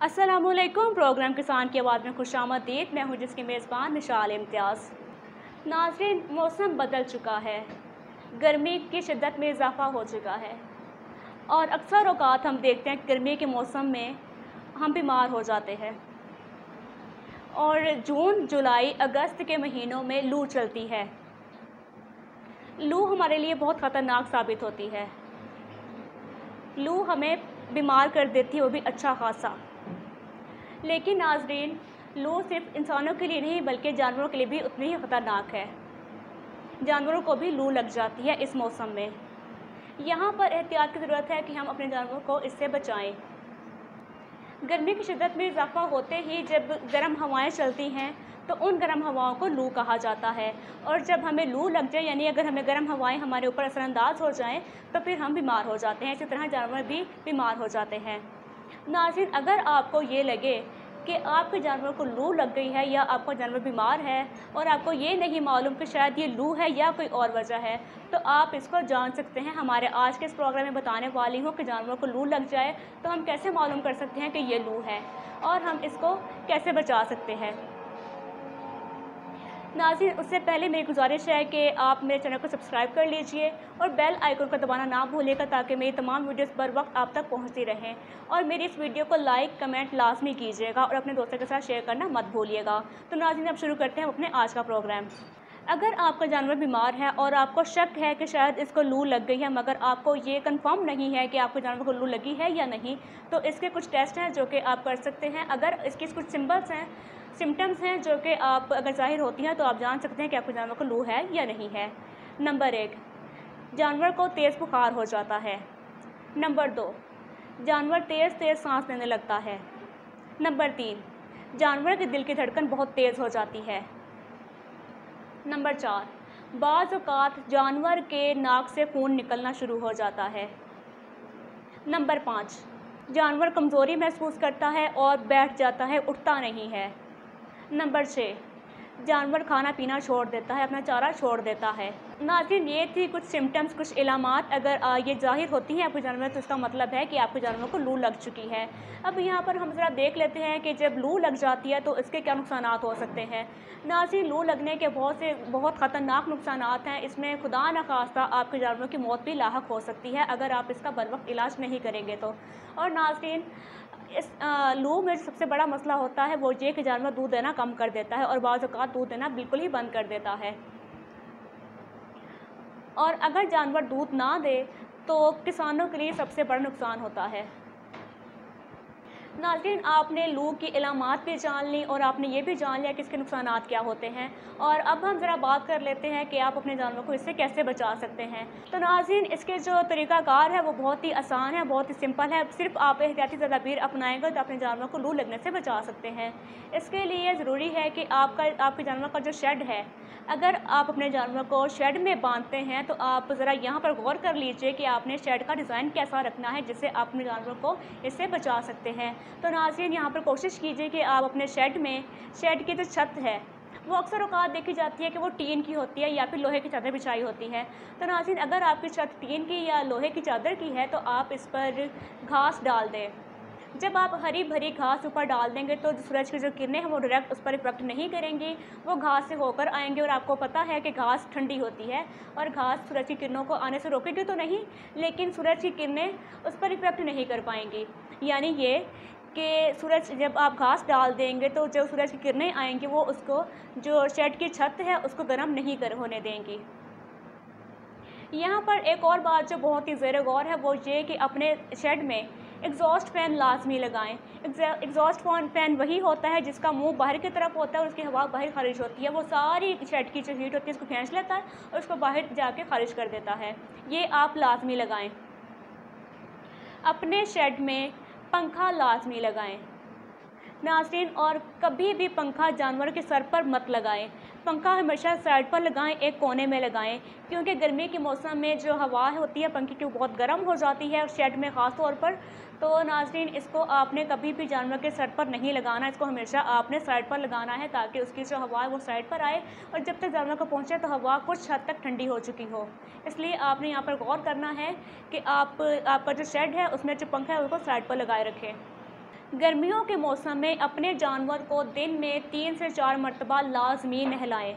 अस्सलामुअलैकुम। प्रोग्राम किसान की आवाज़ में खुशामदीद। मैं हूँ जिसकी मेज़बान निशाल इम्तियाज़। नाज़रीन, मौसम बदल चुका है, गर्मी की शिद्दत में इजाफ़ा हो चुका है और अक्सर औक़ात हम देखते हैं गर्मी के मौसम में हम बीमार हो जाते हैं और जून, जुलाई, अगस्त के महीनों में लू चलती है। लू हमारे लिए बहुत ख़तरनाक साबित होती है। लू हमें बीमार कर देती है, वो भी अच्छा ख़ासा। लेकिन नाज़रीन, लू सिर्फ इंसानों के लिए नहीं बल्कि जानवरों के लिए भी उतनी ही ख़तरनाक है। जानवरों को भी लू लग जाती है इस मौसम में। यहाँ पर एहतियात की ज़रूरत है कि हम अपने जानवरों को इससे बचाएं। गर्मी की शिद्दत में इजाफ़ा होते ही जब गर्म हवाएं चलती हैं तो उन गर्म हवाओं को लू कहा जाता है और जब हमें लू लग जाए, यानी अगर हमें गर्म हवाएं हमारे ऊपर असरअंदाज हो जाएं, तो फिर हम बीमार हो जाते हैं। इसी तरह जानवर भी बीमार हो जाते हैं। नाज़रीन, अगर आपको ये लगे कि आपके जानवर को लू लग गई है या आपका जानवर बीमार है और आपको ये नहीं मालूम कि शायद ये लू है या कोई और वजह है, तो आप इसको जान सकते हैं। हमारे आज के इस प्रोग्राम में बताने वाली हूँ कि जानवर को लू लग जाए तो हम कैसे मालूम कर सकते हैं कि ये लू है और हम इसको कैसे बचा सकते हैं। नाज़रीन, उससे पहले मेरी गुजारिश है कि आप मेरे चैनल को सब्सक्राइब कर लीजिए और बेल आइकन को दबाना ना भूलिएगा ताकि मेरी तमाम वीडियोस बर वक्त आप तक पहुंचती रहें। और मेरी इस वीडियो को लाइक कमेंट लाजमी कीजिएगा और अपने दोस्तों के साथ शेयर करना मत भूलिएगा। तो नाज़रीन, अब शुरू करते हैं अपने आज का प्रोग्राम। अगर आपका जानवर बीमार है और आपको शक है कि शायद इसको लू लग गई है, मगर आपको ये कंफर्म नहीं है कि आपके जानवर को लू लगी है या नहीं, तो इसके कुछ टेस्ट हैं जो कि आप कर सकते हैं। अगर इसके कुछ सिम्टम्स हैं जो कि आप अगर ज़ाहिर होती हैं तो आप जान सकते हैं कि आपके जानवर को लू है या नहीं है। नंबर 1, जानवर को तेज़ बुखार हो जाता है। नंबर 2, जानवर तेज़ सांस लेने लगता है। नंबर 3, जानवर के दिल की धड़कन बहुत तेज़ हो जाती है। नंबर 4, बाज़ औक़ात जानवर के नाक से खून निकलना शुरू हो जाता है। नंबर 5, जानवर कमज़ोरी महसूस करता है और बैठ जाता है, उठता नहीं है। नंबर 6, जानवर खाना पीना छोड़ देता है, अपना चारा छोड़ देता है। नाज़रीन, ये थी कुछ सिम्टम्स, कुछ इलामात। अगर ये ज़ाहिर होती हैं आपके जानवर तो इसका मतलब है कि आपके जानवर को लू लग चुकी है। अब यहाँ पर हम ज़रा देख लेते हैं कि जब लू लग जाती है तो इसके क्या नुकसानात हो सकते हैं। नाज़रीन, लू लगने के बहुत ख़तरनाक नुकसानात हैं। इसमें खुदा न खास्ता आपके जानवर की मौत भी लाहक हो सकती है अगर आप इसका बर वक्त इलाज नहीं करेंगे तो। और नाज़रीन, इस लू में सबसे बड़ा मसला होता है वो ये कि जानवर दूध देना कम कर देता है और बाज़ औक़ात दूध देना बिल्कुल ही बंद कर देता है। और अगर जानवर दूध ना दे तो किसानों के लिए सबसे बड़ा नुकसान होता है। नाज़रीन, आपने लू की इलामात भी जान ली और आपने ये भी जान लिया कि इसके नुकसानात क्या होते हैं। और अब हम ज़रा बात कर लेते हैं कि आप अपने जानवर को इससे कैसे बचा सकते हैं। तो नाज़रीन, इसके जो तरीक़ाकार है वो बहुत ही आसान है, बहुत ही सिंपल है। सिर्फ आप एहतियाती तदाबीर अपनाएंगे तो अपने जानवर को लू लगने से बचा सकते हैं। इसके लिए ज़रूरी है कि आपके जानवर का जो शेड है, अगर आप अपने जानवर को शेड में बांधते हैं तो आप ज़रा यहाँ पर गौर कर लीजिए कि आपने शेड का डिज़ाइन कैसा रखना है जिससे आप अपने जानवर को इससे बचा सकते हैं। तो नाज़रीन, यहाँ पर कोशिश कीजिए कि आप अपने शेड की जो छत है वो अक्सर औक़ात देखी जाती है कि वो टीन की होती है या फिर लोहे की चादर बिछाई होती है। तो नाज़रीन, अगर आपकी छत टीन की या लोहे की चादर की है तो आप इस पर घास डाल दें। जब आप हरी भरी घास ऊपर डाल देंगे तो सूरज की जो किरणें हैं वो डायरेक्ट उस पर इफेक्ट नहीं करेंगी, वो घास से होकर आएंगे। और आपको पता है कि घास ठंडी होती है और घास सूरज की किरणों को आने से रोकेगी तो नहीं, लेकिन सूरज की किरणें उस पर इफेक्ट नहीं कर पाएंगी। यानी ये कि जब आप घास डाल देंगे तो जो सूरज की किरणें आएंगी वो उसको, जो शेड की छत है, उसको गर्म नहीं होने देंगी। यहाँ पर एक और बात जो बहुत ही ज़ेर गौर है वो ये कि अपने शेड में एग्जॉस्ट फ़ैन लाजमी लगाएं। एग्जॉस्ट फ़ैन वही होता है जिसका मुंह बाहर की तरफ होता है और उसकी हवा बाहर खारिज होती है। वो सारी शेड की जो हीट होती है उसको खींच लेता है और उसको बाहर जाके खारिज कर देता है। ये आप लाजमी लगाएं। अपने शेड में पंखा लाजमी लगाएं नाज़रीन, और कभी भी पंखा जानवर के सर पर मत लगाएं। पंखा हमेशा साइड पर लगाएं, एक कोने में लगाएं, क्योंकि गर्मी के मौसम में जो हवा होती है पंखे की वो बहुत गर्म हो जाती है शेड में ख़ास तौर पर। तो नाज़रीन, इसको आपने कभी भी जानवर के सर पर नहीं लगाना, इसको हमेशा आपने साइड पर लगाना है ताकि उसकी जो हवा है वो साइड पर आए और जब तक जानवर को पहुँचे तो हवा कुछ हद तक ठंडी हो चुकी हो। इसलिए आपने यहाँ पर गौर करना है कि आपका जो शेड है उसमें जो पंखा है उसको साइड पर लगाए रखें। गर्मियों के मौसम में अपने जानवर को दिन में 3 से 4 मरतबा लाजमी नहलाएं।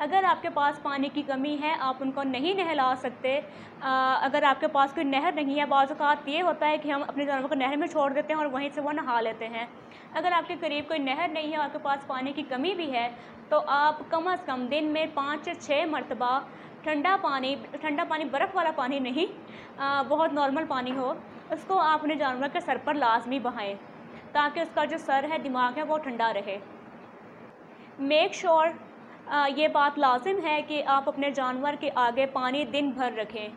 अगर आपके पास पानी की कमी है, आप उनको नहीं नहला सकते, अगर आपके पास कोई नहर नहीं है, बाज़ औक़ात ये होता है कि हम अपने जानवर को नहर में छोड़ देते हैं और वहीं से वो नहा लेते हैं। अगर आपके करीब कोई नहर नहीं है, आपके पास पानी की कमी भी है, तो आप कम से कम दिन में 5 से 6 मरतबा ठंडा पानी बर्फ़ वाला पानी नहीं, बहुत नॉर्मल पानी हो, उसको आप अपने जानवर के सर पर लाजमी बहाएं, ताकि उसका जो सर है, दिमाग है, वो ठंडा रहे। मेक श्योर ये बात लाजिम है कि आप अपने जानवर के आगे पानी दिन भर रखें।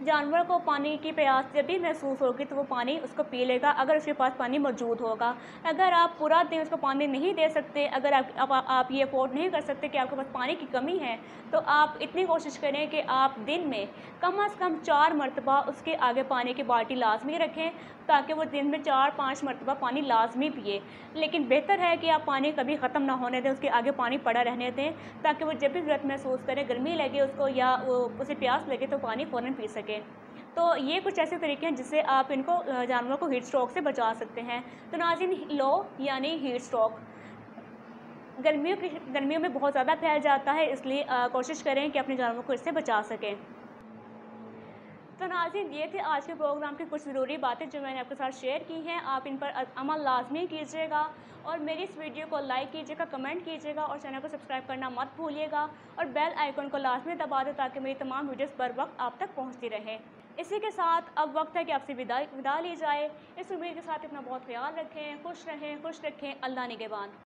जानवर को पानी की प्यास जब भी महसूस होगी तो वो पानी उसको पी लेगा, अगर उसके पास पानी मौजूद होगा। अगर आप पूरा दिन उसको पानी नहीं दे सकते, अगर आप ये अफोर्ड नहीं कर सकते कि आपके पास पानी की कमी है, तो आप इतनी कोशिश करें कि आप दिन में कम से कम 4 मरतबा उसके आगे पानी की बाल्टी लाजमी रखें, ताकि वो दिन में 4-5 मरतबा पानी लाजमी पिए। लेकिन बेहतर है कि आप पानी कभी ख़त्म ना होने दें, उसके आगे पानी पड़ा रहने दें, ताकि वो जब भी ज़रूरत महसूस करे, गर्मी लगे उसको या उसे प्यास लगे, तो पानी फ़ौरन पी सके। तो ये कुछ ऐसे तरीके हैं जिससे आप इनको जानवरों को हीट स्ट्रोक से बचा सकते हैं। तो नाज़रीन, लो यानी हीट स्ट्रोक गर्मियों में बहुत ज़्यादा फैल जाता है, इसलिए कोशिश करें कि अपने जानवरों को इससे बचा सकें। तो नाज़रीन, ये थे आज के प्रोग्राम की कुछ ज़रूरी बातें जो मैंने आपके साथ शेयर की हैं। आप इन पर अमल लाजमी कीजिएगा और मेरी इस वीडियो को लाइक कीजिएगा, कमेंट कीजिएगा और चैनल को सब्सक्राइब करना मत भूलिएगा और बेल आइकन को लाजमी दबा दें, ताकि मेरी तमाम वीडियोस बर वक्त आप तक पहुंचती रहे। इसी के साथ अब वक्त है कि आपसे विदा ली जाए। इस उम्मीद के साथ अपना बहुत ख्याल रखें, खुश रहें, खुश रखें। अल्लाह निगहबान।